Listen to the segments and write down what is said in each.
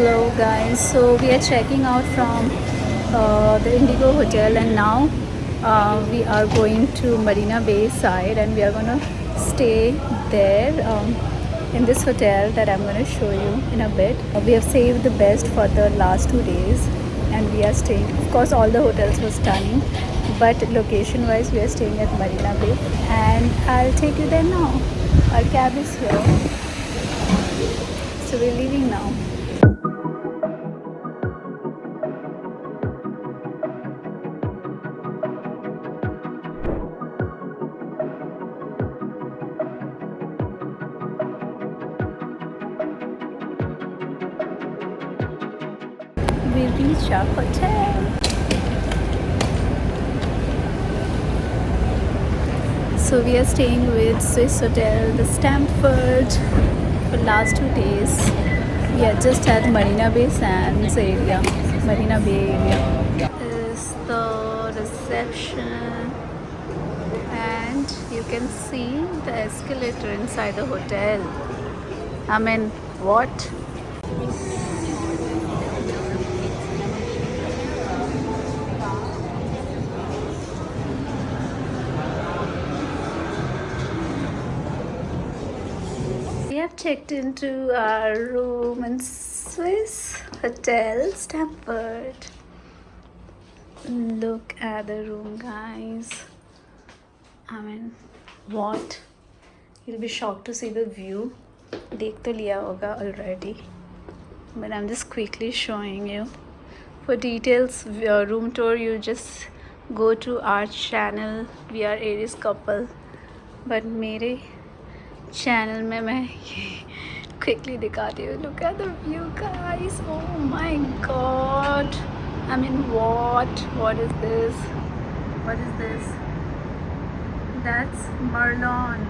Hello guys, so we are checking out from the Indigo Hotel, and now we are going to Marina Bay side, and we are going to stay there in this hotel that I'm going to show you in a bit. We have saved the best for the last 2 days, and we are staying, of course all the hotels were stunning, but location wise we are staying at Marina Bay, and I'll take you there now. Our cab is here, so we're leaving now. We reached our hotel. So we are staying with Swiss Hotel, the Stamford, for last 2 days. We are just at Marina Bay Sands area, Marina Bay area. Is the reception, and you can see the escalator inside the hotel. I mean, what? We have checked into our room in Swiss Hotel Stamford. Look at the room, guys. I mean, what? You'll be shocked to see the view. देख तो लिया होगा already, but I'm just quickly showing you. For details, room tour, you just go to our channel. We are Aries couple, but मेरे channel में मैं ये quickly दिखाती हूँ. Look at the view guys. Oh my God. I mean what is this? That's Merlion,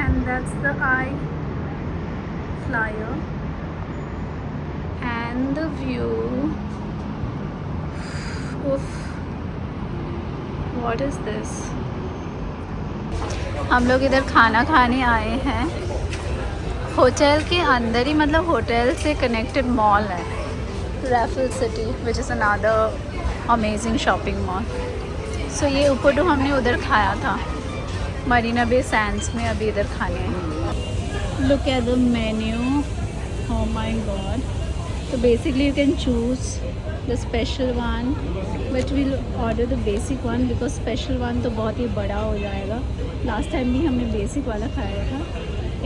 and that's the eye flyer, and the view. Oof. What is this? हम लोग इधर खाना खाने आए हैं. होटल के अंदर ही, मतलब होटल से कनेक्टेड मॉल है, Raffles City, which is another amazing shopping mall. So ये ऊपर हमने उधर खाया था मरीना बे सैंड्स में. अभी इधर खाने हैं. Look at the menu. Oh my God. So basically you can choose the special one, but we'll order the basic one because special one तो बहुत ही बड़ा हो जाएगा. Last time भी हमने basic वाला खाया था,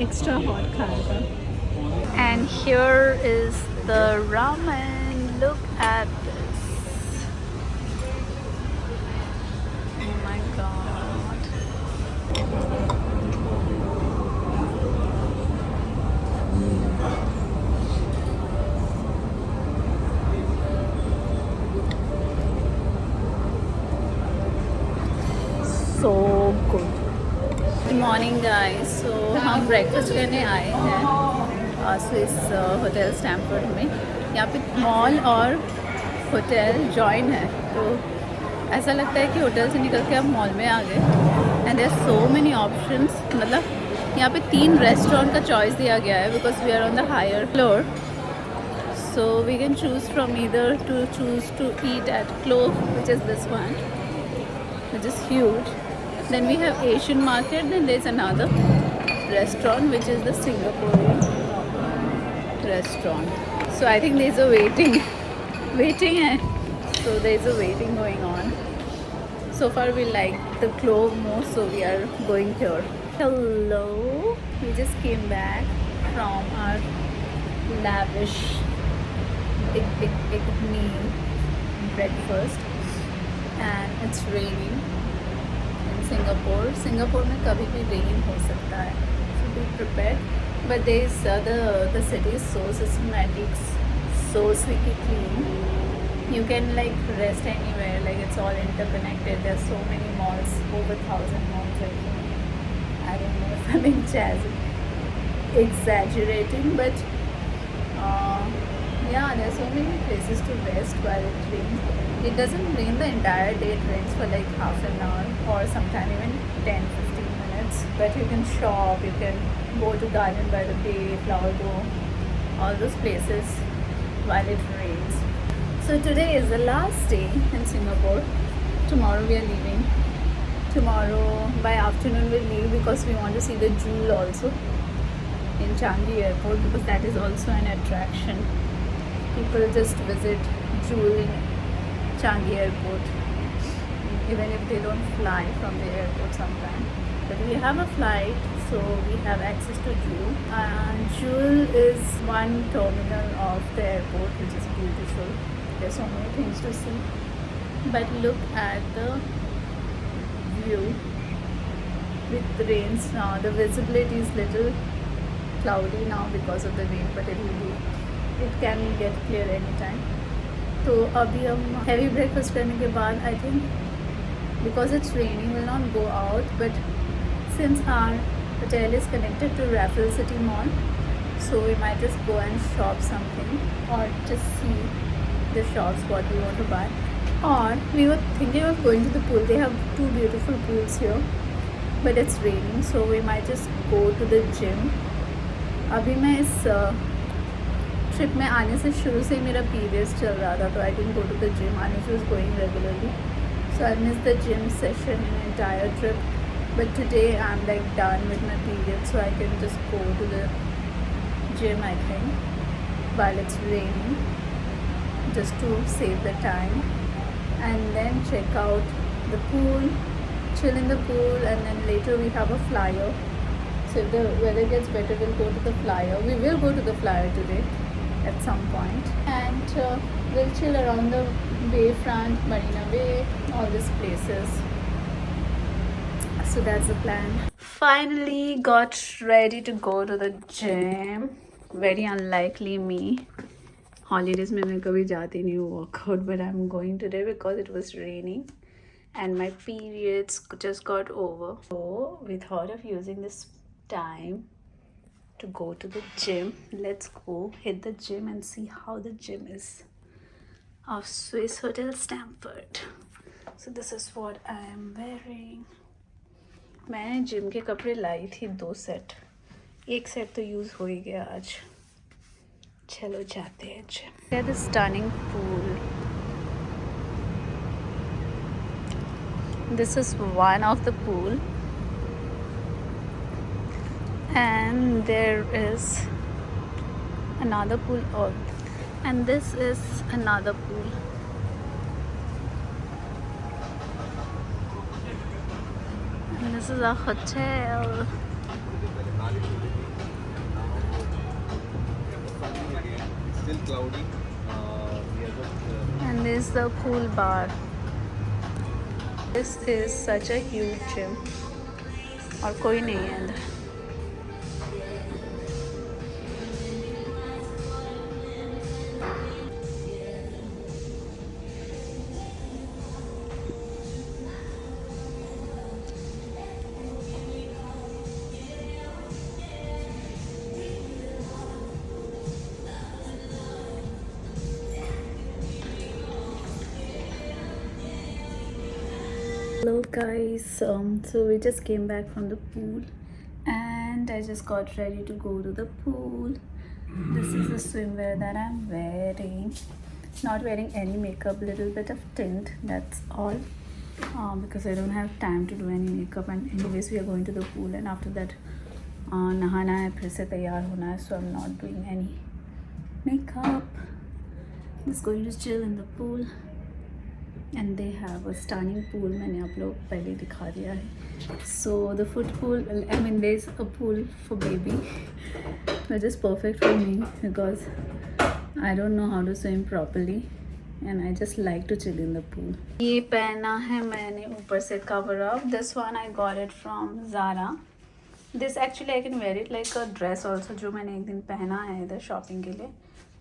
extra hot खाया था. And here is the ramen. Look at this. Oh my god. So good. Good morning guys. So हम ब्रेकफास्ट करने आए हैं स्विस होटल स्टैम्फोर्ड में. यहाँ पे मॉल और होटल जॉइन है, तो ऐसा लगता है कि होटल से निकल के आप मॉल में आ गए. And there so many options. मतलब यहाँ पे 3 रेस्टोरेंट का चॉइस दिया गया है because we are on the higher floor. So we can choose from either to eat at Clove, which is this one, which is huge. Then we have Asian market. Then there's another restaurant which is the Singaporean restaurant. So I think there's a waiting hai. So there's a waiting going on. So far we like the Clove more, so we are going here. Hello. We just came back from our lavish big meal breakfast, and it's raining. Singapore में कभी भी rain हो सकता है, so be prepared. But there is the city is so systematic, so squeaky clean. You can like rest anywhere, like it's all interconnected. There are so many malls, over 1,000 malls. I don't know if I'm exaggerating, but yeah, there are so many places to rest while it rains. It doesn't rain the entire day. It rains for like half an hour or sometime even 10-15 minutes. But you can shop, you can go to Garden by the Bay, Flower Go, all those places while it rains. So today is the last day in Singapore. Tomorrow we are leaving. Tomorrow by afternoon we'll leave because we want to see the Jewel also in Changi Airport, because that is also an attraction. People just visit Jewel in Changi Airport, even if they don't fly from the airport sometime. But we have a flight, so we have access to Jewel. And Jewel is one terminal of the airport, which is beautiful. There's so many things to see. But look at the view with the rains now. The visibility is little cloudy now because of the rain, but it can get clear anytime. तो अभी हम heavy breakfast करने के बाद I think because it's raining will not go out, but since our hotel is connected to Raffles City Mall, so we might just go and shop something or just see the shops what we want to buy. Or we were thinking of going to the pool. They have two beautiful pools here, but it's raining, so we might just go to the gym. अभी मैं इस trip में आने से शुरू से मेरा periods चल रहा था, तो I didn't go to the gym. Anish was going regularly, so I missed the gym session in entire trip. But today I'm like done with my period, so I can just go to the gym, I think, while it's raining, just to save the time, and then check out the pool, chill in the pool, and then later we have a flyer. So if the weather gets better, we'll go to the flyer. We will go to the flyer today at some point, and we'll chill around the bayfront, Marina Bay, all these places. So that's the plan. Finally got ready to go to the gym. Very unlikely me. Holidays में मैं कभी जाती नहीं हूँ workout, but I'm going today because it was raining and my periods just got over. So we thought of using this time to go to the gym. Let's go hit the gym and see how the gym is of Swiss Hotel Stamford. So this is what I am wearing. मैंने gym के कपड़े लाई थी 2 set. एक set तो use हो ही गया आज. चलो जाते हैं gym. Look at the stunning pool. This is one of the pool, and there is another pool, and this is another pool. And this is a hotel. Still cloudy. And this is the pool bar. This is such a huge gym. और कोई नहीं है अंदर. Hello guys, so we just came back from the pool and I just got ready to go to the pool. This is the swimwear that I'm wearing. Not wearing any makeup, little bit of tint, that's all, because I don't have time to do any makeup, and anyways we are going to the pool and after that नहाना है, फिर से तैयार होना है, so I'm not doing any makeup. Just going to chill in the pool. And they have a stunning pool. मैंने आप लोग पहले दिखा दिया है. So the foot pool, I mean there's a pool for baby, which is perfect for me because I don't know how to swim properly and I just like to chill in the pool. ये पहना है मैंने ऊपर से cover up. This one I got it from Zara. This actually I can wear it like a dress also, जो मैंने एक दिन पहना है इधर shopping के लिए.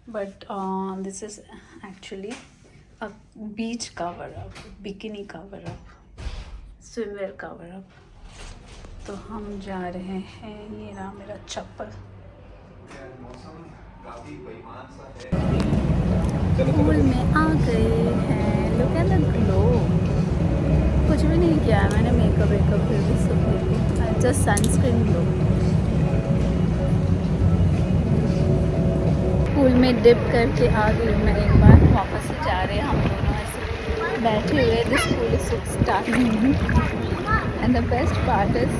But this is actually a beach cover up, bikini cover up, swimwear cover up. तो हम जा रहे हैं. ये रहा मेरा चप्पल. पूल में आ गए हैं. Look at the glow. कुछ भी नहीं किया मैंने, मेकअप फिर भी सब जस्ट सनस्क्रीन ग्लो. पूल में डिप करके आ गई मैं एक बार. वापस से जा रहे हैं हम दोनों ऐसे बैठे हुए. This pool is so starting and the best part is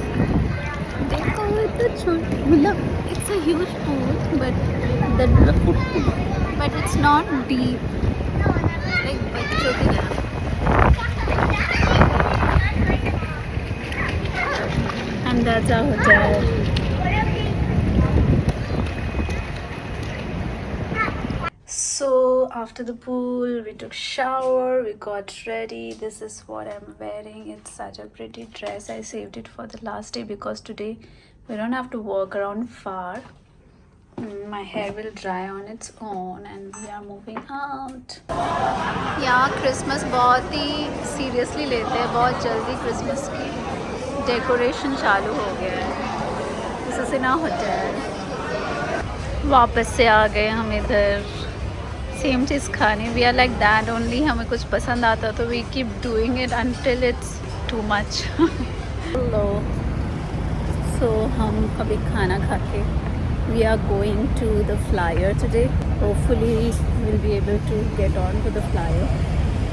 देखो इतना छोटा, मतलब it's a huge pool but it's not deep like बच्चों की तरह. And that's our hotel. So after the pool we took shower, we got ready. This is what I'm wearing. It's such a pretty dress. I saved it for the last day because today we don't have to walk around far. My hair will dry on its own and we are moving out. यहाँ Christmas बहुत ही seriously लेते हैं. बहुत जल्दी Christmas की decoration चालू हो गया है. This is in our hotel. वापस से आ गए हम इधर सेम चीज़ खाने. We are like that only. हमें कुछ पसंद आता तो we keep doing it until it's too much. Hello. So हम अभी खाना खा के we are going to the flyer today. Hopefully we'll be able to get on to the flyer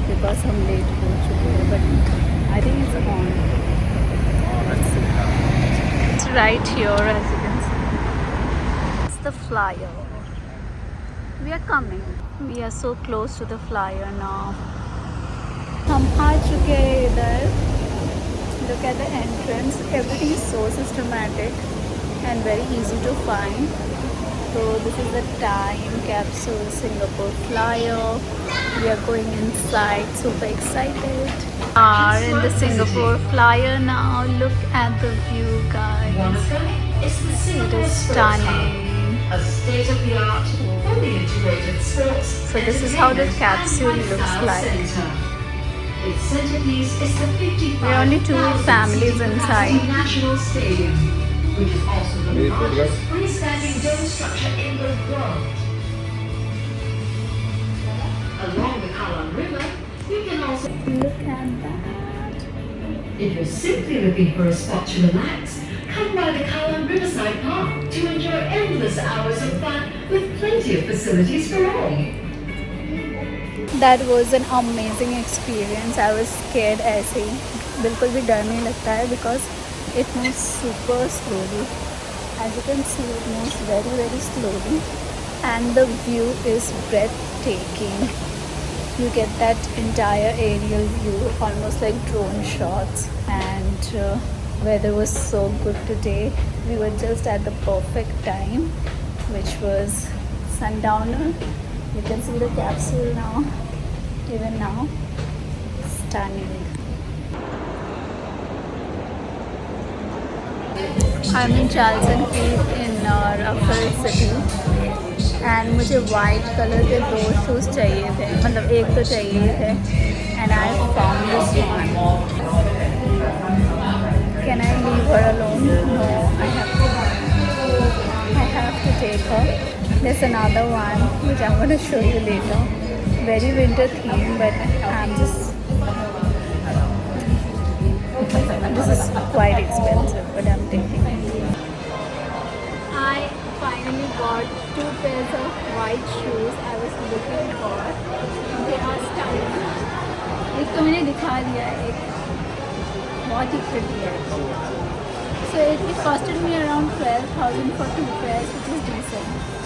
because हम late हो चुके हैं, but I think it's on. Let's see. It's right here as you can see. It's the flyer. We are coming. We are so close to the flyer now. हम आ चुके हैं इधर. Look at the entrance. Everything is so systematic and very easy to find. So this is the time capsule Singapore flyer. We are going inside, super excited. We are in the Singapore flyer now. Look at the view, guys. It is stunning. A state-of-the-art, fully integrated sports. So this is how the capsule looks like. Its centerpiece is the 55,000 There are only 2 families inside. National Stadium, which is also the Very largest good. freestanding dome structure in the world. Along the Kallang River, you can also, Look at that. if you're simply looking for a spot to relax, come by the Kallang Riverside Park to enjoy endless hours of fun with plenty of facilities for all. That was an amazing experience. I was scared ऐसे ही. बिल्कुल भी डर नहीं लगता है because it moves super slowly. As you can see, it moves very very slowly and the view is breathtaking. You get that entire aerial view, almost like drone shots. And weather was so good today. We were just at the perfect time, which was sundowner. You can see the capsule now, even now. Stunning. I'm in Charlton Keep in Raffles City. And मुझे white colour के 2 shoes चाहिए थे, मतलब एक तो चाहिए थे. And I found this one. Can I leave her alone? No, I have to take her. There's another one which I'm going to show you later. Very winter theme, but I'm just. This is quite expensive, but I'm taking it. I finally got 2 pairs of white shoes I was looking for. They are stunning. एक तो मैंने दिखा दिया है, एक बहुत ही pretty है. So it costed me around 12,000 for 2 pairs, which is decent.